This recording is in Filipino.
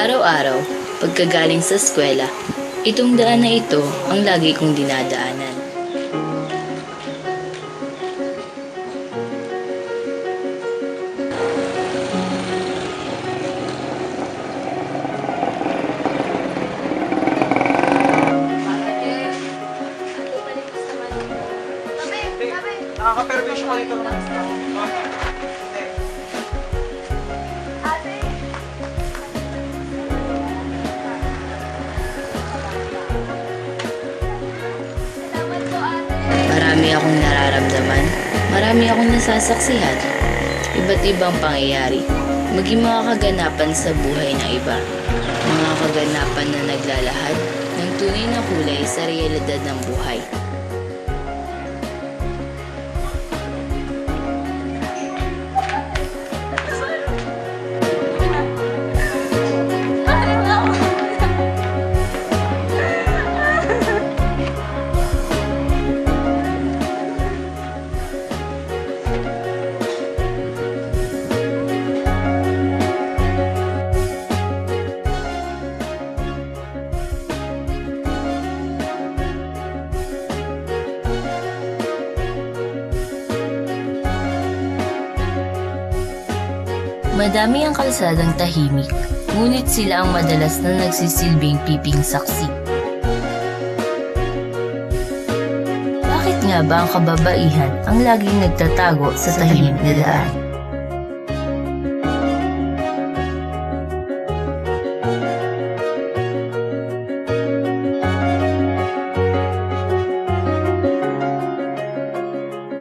Araw-araw, pagkagaling sa eskwela, itong daan na ito ang lagi kong dinadaanan. Nakaka-permission ko dito naman. Marami akong nararamdaman, marami akong nasasaksihan. Iba't ibang pangyayari, maging mga kaganapan sa buhay ng iba. Mga kaganapan na naglalahad ng tunay na kulay sa realidad ng buhay. Madami ang kalsadang tahimik, ngunit sila ang madalas na nagsisilbing piping saksi. Bakit nga ba ang kababaihan ang laging nagtatago sa tahimik na daan?